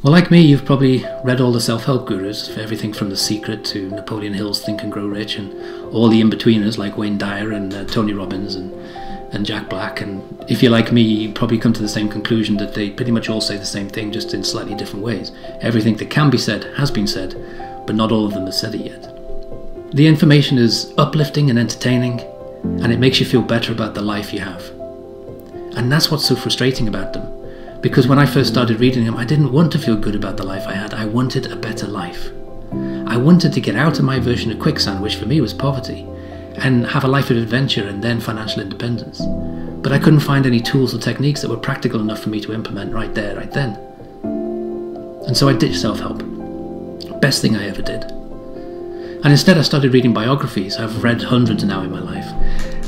Well, like me, you've probably read all the self-help gurus, for everything from The Secret to Napoleon Hill's Think and Grow Rich, and all the in-betweeners like Wayne Dyer and Tony Robbins and Jack Black. And if you're like me, you probably come to the same conclusion that they pretty much all say the same thing, just in slightly different ways. Everything that can be said has been said, but not all of them have said it yet. The information is uplifting and entertaining, and it makes you feel better about the life you have. And that's what's so frustrating about them. Because when I first started reading them, I didn't want to feel good about the life I had. I wanted a better life. I wanted to get out of my version of quicksand, which for me was poverty, and have a life of adventure and then financial independence. But I couldn't find any tools or techniques that were practical enough for me to implement right there, right then. And so I ditched self-help. Best thing I ever did. And instead I started reading biographies. I've read hundreds now in my life.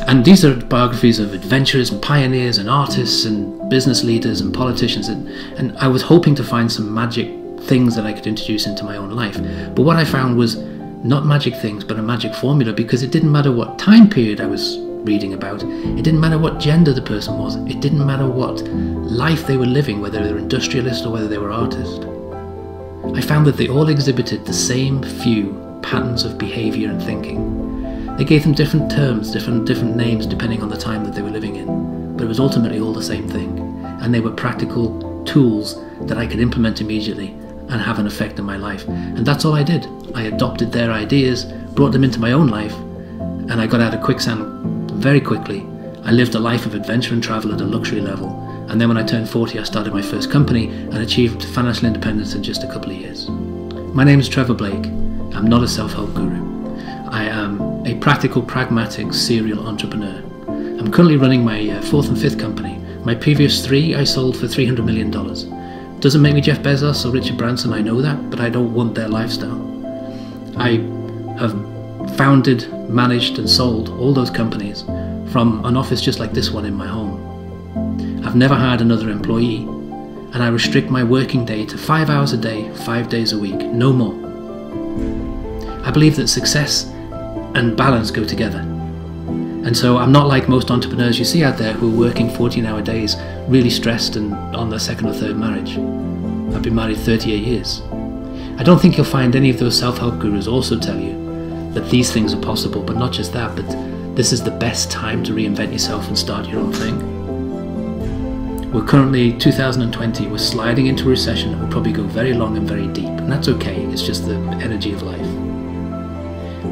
And these are biographies of adventurers and pioneers and artists and business leaders and politicians. And I was hoping to find some magic things that I could introduce into my own life. But what I found was not magic things, but a magic formula, because it didn't matter what time period I was reading about. It didn't matter what gender the person was. It didn't matter what life they were living, whether they were industrialist or whether they were artist. I found that they all exhibited the same few patterns of behavior and thinking. They gave them different terms, different names depending on the time that they were living in, but it was ultimately all the same thing, and they were practical tools that I could implement immediately and have an effect in my life. And that's all I did. I adopted their ideas, brought them into my own life, and I got out of quicksand very quickly. I lived a life of adventure and travel at a luxury level, and then when I turned 40 I started my first company and achieved financial independence in just a couple of years. My name is Trevor Blake. I'm not a self-help guru. I am a practical, pragmatic, serial entrepreneur. I'm currently running my fourth and fifth company. My previous three I sold for $300 million. Doesn't make me Jeff Bezos or Richard Branson, I know that, but I don't want their lifestyle. I have founded, managed and sold all those companies from an office just like this one in my home. I've never had another employee, and I restrict my working day to 5 hours a day, 5 days a week, no more. I believe that success and balance go together. And so I'm not like most entrepreneurs you see out there who are working 14-hour days, really stressed and on their second or third marriage. I've been married 38 years. I don't think you'll find any of those self-help gurus also tell you that these things are possible, but not just that, but this is the best time to reinvent yourself and start your own thing. We're currently 2020, we're sliding into a recession that will probably go very long and very deep, and that's okay, it's just the energy of life.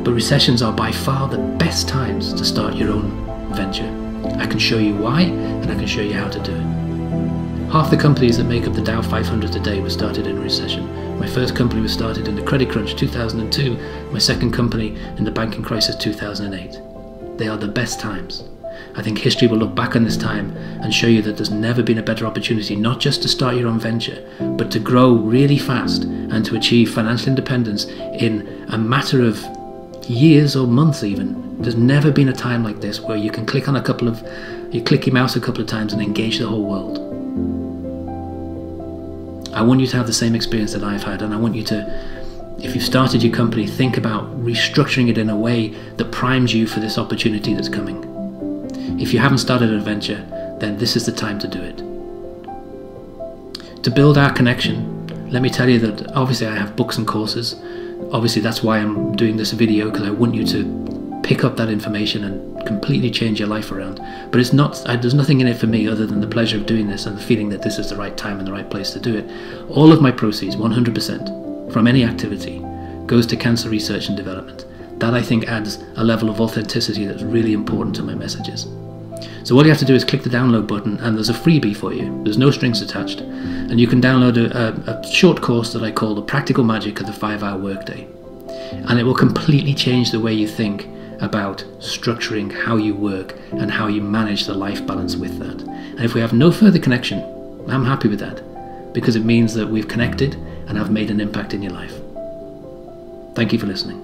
But recessions are by far the best times to start your own venture. I can show you why, and I can show you how to do it. Half the companies that make up the Dow 500 today were started in a recession. My first company was started in the credit crunch 2002, my second company in the banking crisis 2008. They are the best times. I think history will look back on this time and show you that there's never been a better opportunity, not just to start your own venture, but to grow really fast and to achieve financial independence in a matter of years or months even. There's never been a time like this where you can click your mouse a couple of times and engage the whole world. I want you to have the same experience that I've had, and I want you to, if you've started your company, think about restructuring it in a way that primes you for this opportunity that's coming. If you haven't started an adventure, then this is the time to do it. To build our connection, let me tell you that obviously I have books and courses. Obviously that's why I'm doing this video, because I want you to pick up that information and completely change your life around. But it's not, there's nothing in it for me other than the pleasure of doing this and the feeling that this is the right time and the right place to do it. All of my proceeds, 100%, from any activity, goes to cancer research and development. That I think adds a level of authenticity that's really important to my messages. So all you have to do is click the download button, and there's a freebie for you. There's no strings attached, and you can download a short course that I call The Practical Magic of the 5-Hour Workday, and it will completely change the way you think about structuring how you work and how you manage the life balance with that. And if we have no further connection, I'm happy with that, because it means that we've connected and I've made an impact in your life. Thank you for listening.